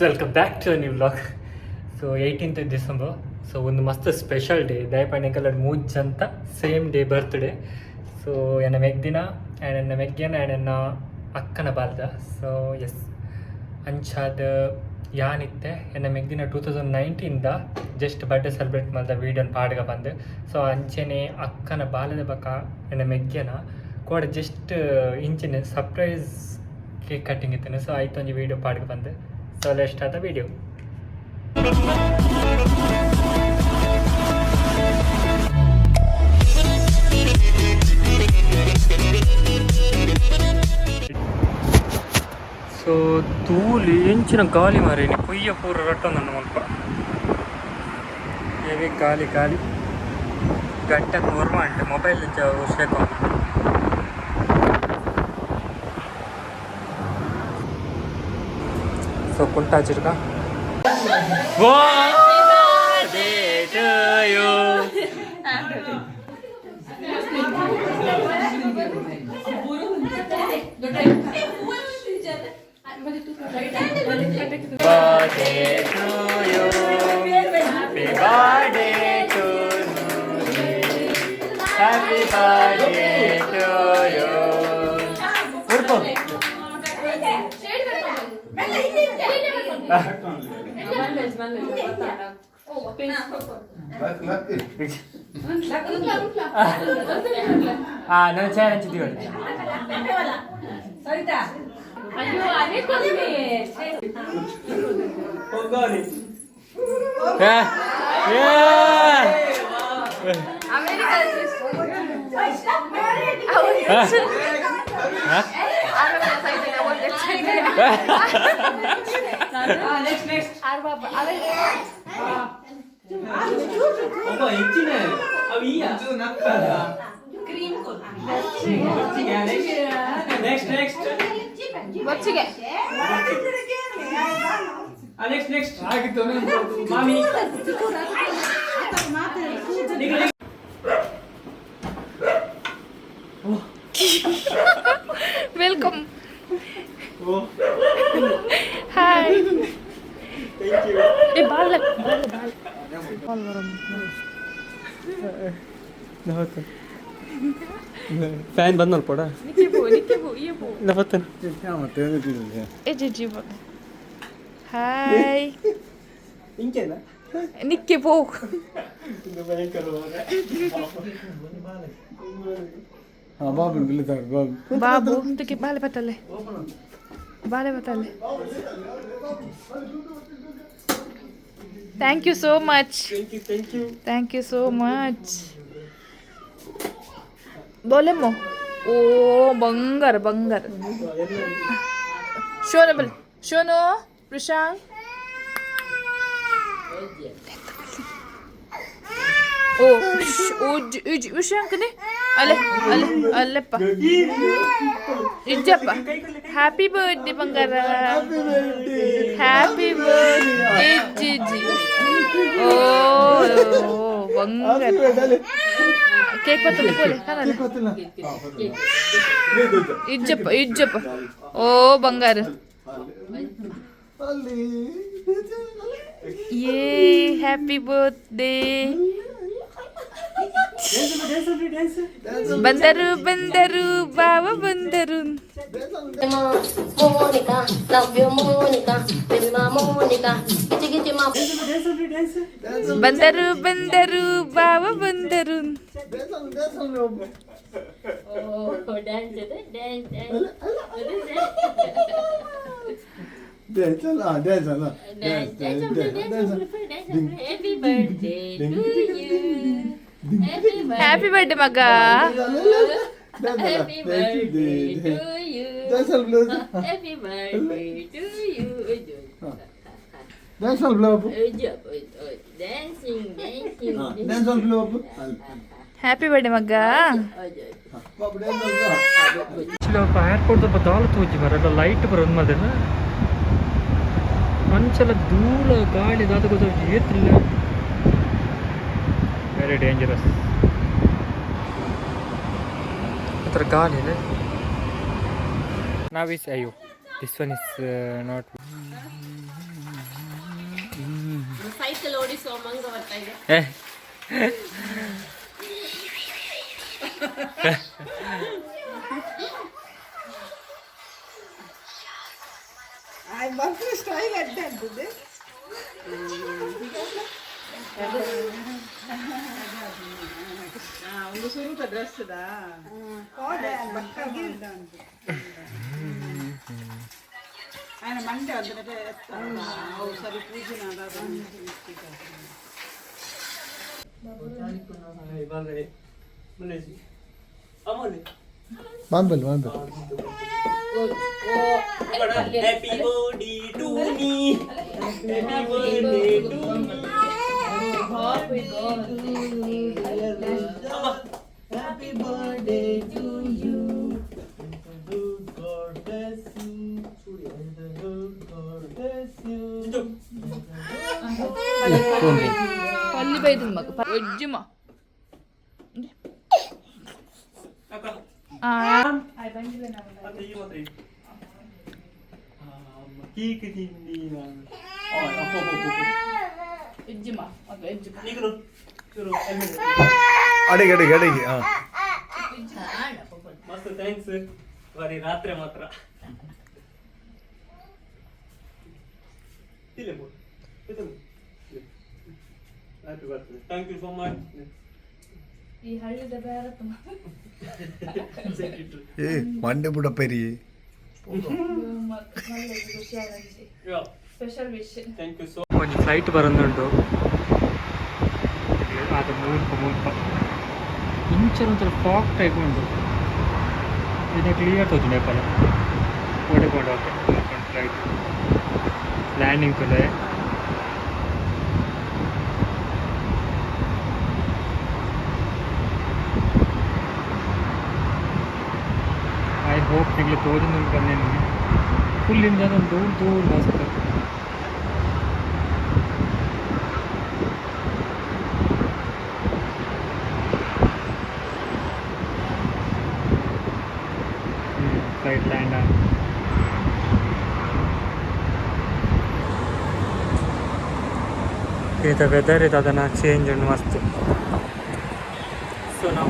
Welcome back to new vlog. So 18th December. So ಒಂದು ಮಸ್ತ್ special day ದಯಪಣ್ಣೆಕಲ್ಲ ಮೂಜ್ ಅಂತ same day birthday. So ಎನ್ನ ಮೆಗ್ದಿನ and ಎನ್ನ ಮೆಗ್ಗೆನ and ಎನ್ನ ಅಕ್ಕನ ಬಾಲ್ದ. ಸೊ ಎಸ್ ಅಂಚಾದ ಯಾನಿತ್ತೆ ಎನ್ನ ಮೆಗ್ದಿನ 2019ದ ಜಸ್ಟ್ ಬರ್ಡೇ ಸೆಲೆಬ್ರೇಟ್ ಮಾಡಿದ ವೀಡಿಯೋನ ಪಾಡ್ಗ ಬಂದು. ಸೊ ಅಂಚೆನೆ ಅಕ್ಕನ ಬಾಲ್ಯದ ಬಕ ಎನ್ನ ಮೆಗ್ಗೆನ ಕೂಡ ಜಸ್ಟ್ ಇಂಚಿನ ಸರ್ಪ್ರೈಸ್ ಕೇಕ್ ಕಟ್ಟಿಂಗ್ ಇತ್ತೇನೆ. ಸೊ ಆಯ್ತು ಒಂದು ವೀಡಿಯೋ ಪಾಡ್ಗ ಬಂದು. So let's start the video. So ತೂಲಿ ಎಂಚಿನ ಗಾಳಿ ಮಾರೇನಿ ಕೊಯ್ಯ ಪೂರ ರಟ್ಟೊಂದು ಮುಲ್ಪ ಹೇಗೆ ಗಾಳಿ ಗಾಳಿ ಗಂಟೆಗೆ ಓರ್ಮ ಅಂಟೆ ಮೊಬೈಲ್ ಶೇಕೊ. ಸೊ ಕುಂಟಾಚಿರ್ಕ Happy birthday to you. ನಾನು ಚಾಯ್ ಹಂಚಿದ್ದೀವಿ. Welcome. Hi. Thank you. Ball. Fan ಬಂದ್ ನೋಡ್ಕೊಡ ಹಾಯ್ ನಿಕ್ಕೆ ಪೋ ಬಾಬು ತುಕ್ಕೆ ಬಾಲೆ ಬತ್ತಲೆ thank you so much. Thank you so much. बोलेमो ओ बंगार शोनो बोल शोनो प्रशांत ओ प्रशांत ने अल्लेप्ಪ इज्जप्ಪ हैप्पी बर्थडे बंगार हैप्पी बर्थडे जीजी ओ बंगार केक पत्तले बोले कानले इज्जप्ಪ ओ बंगार ये हैप्पी बर्थडे ಬಂದರು ಬಾಬಾ ಬಂದರು. Monica love you Monica baby ಮಾ ಮೋನಿಕಾ ಗಿಚಿ ಮಾ ಬಂದರು ಬಾಬಾ ಬಂದರು. ಹ್ಯಾಪಿ ಬರ್ಡೇ ಮಗ. Happy birthday to you. Happy birthday to you. Dance all blow. Dancing. Dance all blow. Happy birthday ಮಗ. ಏರ್ಪೋರ್ಟ್ ಬದಾಲ ತೋಜಿ ಮರ ಲೈಟ್ ಬರೋದು ಮದನ ಮಂಚಲ ಧೂಳ ಗಾಳಿ ದಾದ ಗೊತ್ತೋಜಿ ಏತ್ರಿಲ್ಲ. Very dangerous. ಹತ್ರ ಗಾಳಿ ಇದೆ. ನಾವ್ ಇಸ್ ಅಯ್ಯೋ this one is not cycle ಓಡಿಸುವ ಮಂಗ ಬರ್ತಾ ಇದೆ. ಒಂದು ಸುರುಟ ಡ್ರೆಸ್ ఆయన మండే అందుకంటే సరి పూజన మాంబల్ మాంబల్ happy birthday to me happy birthday to me happy birthday to you God bless you. God bless you. పల్లి బయటింది మాకు వెజ్జమా ಅಡಿಗೆ ಅಡಿಗೆ ಅಡಿಗೆ ಮಸ್ತ್ ಥ್ಯಾಂಕ್ಸ್ ಬರೀ ರಾತ್ರಿ ಮಾತ್ರ ಥ್ಯಾಂಕ್ ಯು ಸೋ ಮಚ್. ಈ ಹಳ್ಳಿದ ಬೇರೆ ಏ ಮಂಡೆ ಬುಡ ಪೆರಿ special wish thank you so ಒಂದು ಫ್ಲೈಟ್ ಬರೋದುಂಟು ಅದು ಮುಲ್ಪ ಇಂಚರ್ ಒಂಥರ ಫಾಗ್ ಟೈಪ್ ಉಂಟು ಇದು ಕ್ಲಿಯರ್ ತೋಚು ನೇಪಾಳ ಓಡಿಕೊಂಡು ಓಕೆ ಫ್ಲೈಟ್ ಲ್ಯಾಂಡಿಂಗ್ ತುಲೆ ಐ ಹೋಪ್ ನಿಮಗೆ ತೋರಿನ ನಿಮಗೆ ಫುಲ್ ಇಂಜನ್ ಒಂದು ದೂರ ಮಸ್ತ್ फ्लाइट लैंड आ वेदर चेंज मस्त सो ना